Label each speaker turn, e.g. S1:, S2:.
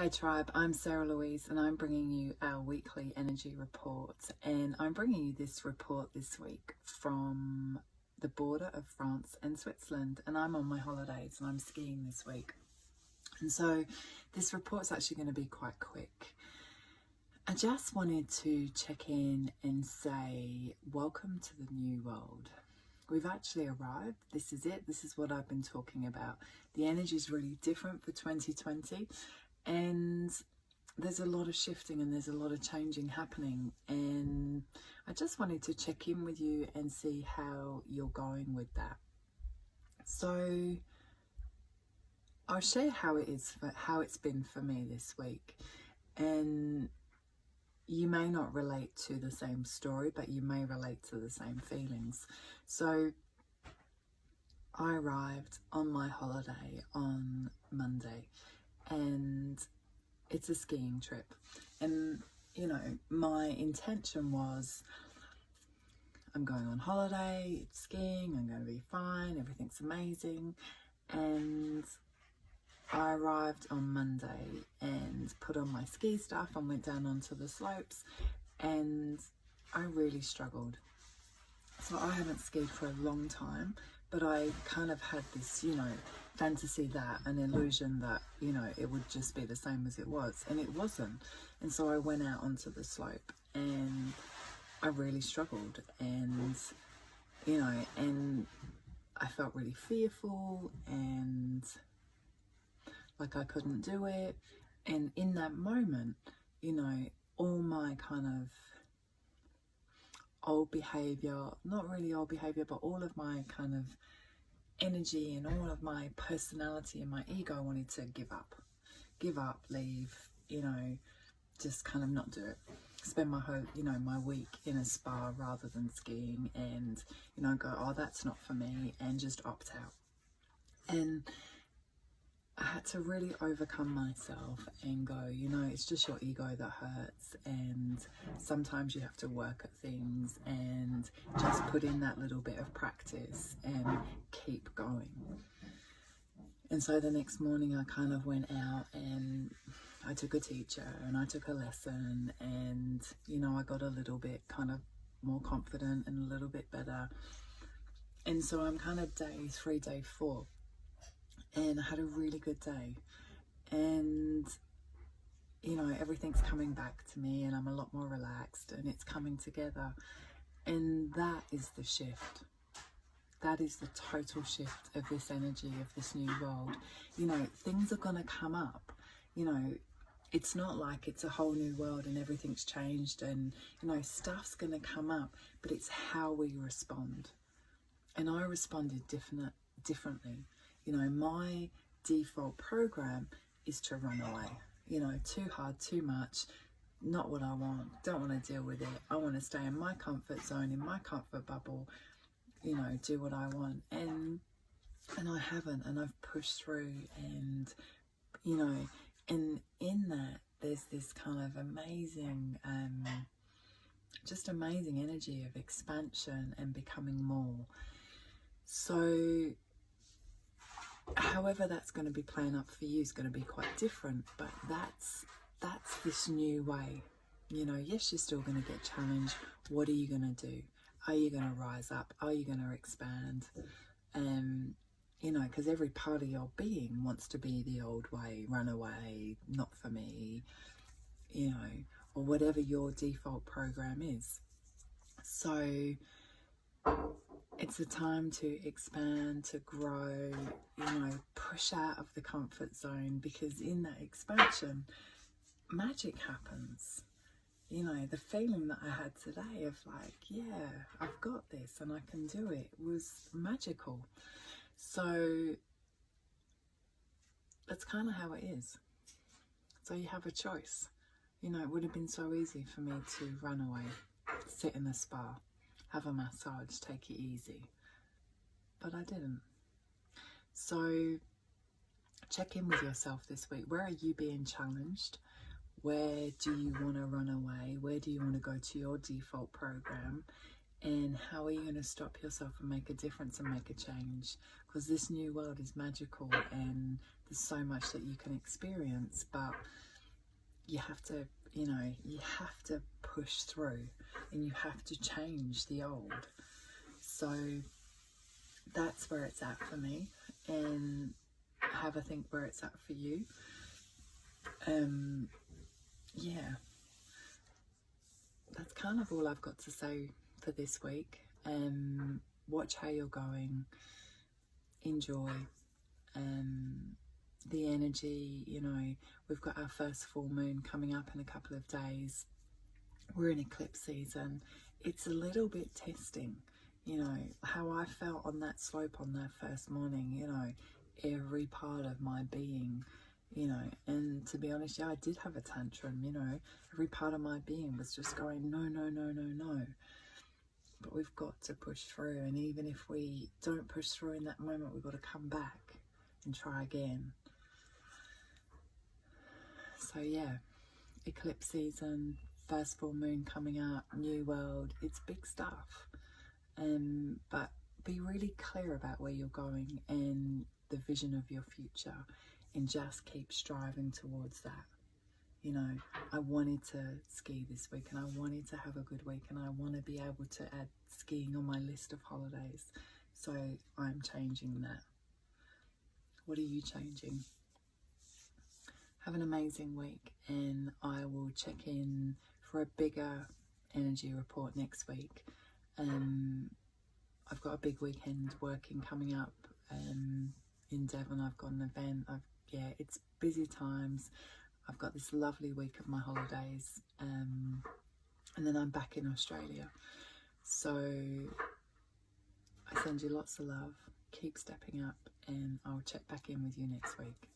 S1: Hey Tribe, I'm Sarah Louise and I'm bringing you our weekly energy report, and I'm bringing you this report this week from the border of France and Switzerland, and I'm on my holidays and I'm skiing this week, and so this report's actually going to be quite quick. I just wanted to check in and say welcome to the new world. We've actually arrived. This is it. This is what I've been talking about. The energy is really different for 2020. And there's a lot of shifting and there's a lot of changing happening, and I just wanted to check in with you and see how you're going with that. So I'll share how it's been for me this week, and you may not relate to the same story, but you may relate to the same feelings. So I arrived on my holiday on Monday, and it's a skiing trip, and you know, my intention was I'm going on holiday, it's skiing, I'm going to be fine, everything's amazing. And I arrived on Monday and put on my ski stuff and went down onto the slopes, and I really struggled. So I haven't skied for a long time, but I kind of had this, fantasy, that an illusion that, it would just be the same as it was, and it wasn't. And so I went out onto the slope and I really struggled, and and I felt really fearful and like I couldn't do it. And in that moment, all my kind of old behavior, not really old behavior, but all of my kind of energy and all of my personality and my ego wanted to give up, leave, just kind of not do it. Spend my whole, my week in a spa rather than skiing, and, go, oh, that's not for me, and just opt out. And I had to really overcome myself and go, it's just your ego that hurts, and sometimes you have to work at things and just put in that little bit of practice and keep going. And so the next morning I kind of went out and I took a teacher and I took a lesson, and I got a little bit kind of more confident and a little bit better. And so I'm kind of day 3, day 4. And I had a really good day, and everything's coming back to me, and I'm a lot more relaxed, and it's coming together. And that is the shift. That is the total shift of this energy of this new world. Things are going to come up. It's not like it's a whole new world and everything's changed, and stuff's going to come up, but it's how we respond. And I responded differently. My default program is to run away. Too hard, too much, not what I want, don't want to deal with it. I want to stay in my comfort zone, in my comfort bubble, do what I want. And I haven't, and I've pushed through, and, and in that, there's this kind of amazing, just amazing energy of expansion and becoming more. So however that's going to be playing up for you is going to be quite different, but that's this new way. Yes, you're still going to get challenged. What are you going to do? Are you going to rise up? Are you going to expand? Because every part of your being wants to be the old way, run away, not for me, or whatever your default program is. So it's a time to expand, to grow, push out of the comfort zone, because in that expansion, magic happens. The feeling that I had today of like, yeah, I've got this and I can do it, was magical. So that's kind of how it is. So you have a choice. It would have been so easy for me to run away, sit in the spa, have a massage, take it easy, but I didn't. So check in with yourself this week. Where are you being challenged? Where do you want to run away? Where do you want to go to your default program? And how are you going to stop yourself and make a difference and make a change? Because this new world is magical, and there's so much that you can experience, but you have to, you know, you have to push through and you have to change the old. So that's where it's at for me, and have a think where it's at for you. Yeah, that's kind of all I've got to say for this week. Watch how you're going, enjoy the energy. You know, we've got our first full moon coming up in a couple of days. We're in eclipse season. It's a little bit testing, you know, how I felt on that slope on that first morning, you know, every part of my being, you know, and to be honest, yeah, I did have a tantrum, you know, every part of my being was just going, no, no, no, no, no. But we've got to push through, and even if we don't push through in that moment, we've got to come back and try again. So yeah, eclipse season, first full moon coming up, new world, it's big stuff. But be really clear about where you're going and the vision of your future, and just keep striving towards that. You know, I wanted to ski this week, and I wanted to have a good week, and I want to be able to add skiing on my list of holidays. So I'm changing that. What are you changing? Have an amazing week, and I will check in for a bigger energy report next week. I've got a big weekend working coming up in Devon. I've got an event. Yeah, it's busy times. I've got this lovely week of my holidays, and then I'm back in Australia. So I send you lots of love. Keep stepping up, and I'll check back in with you next week.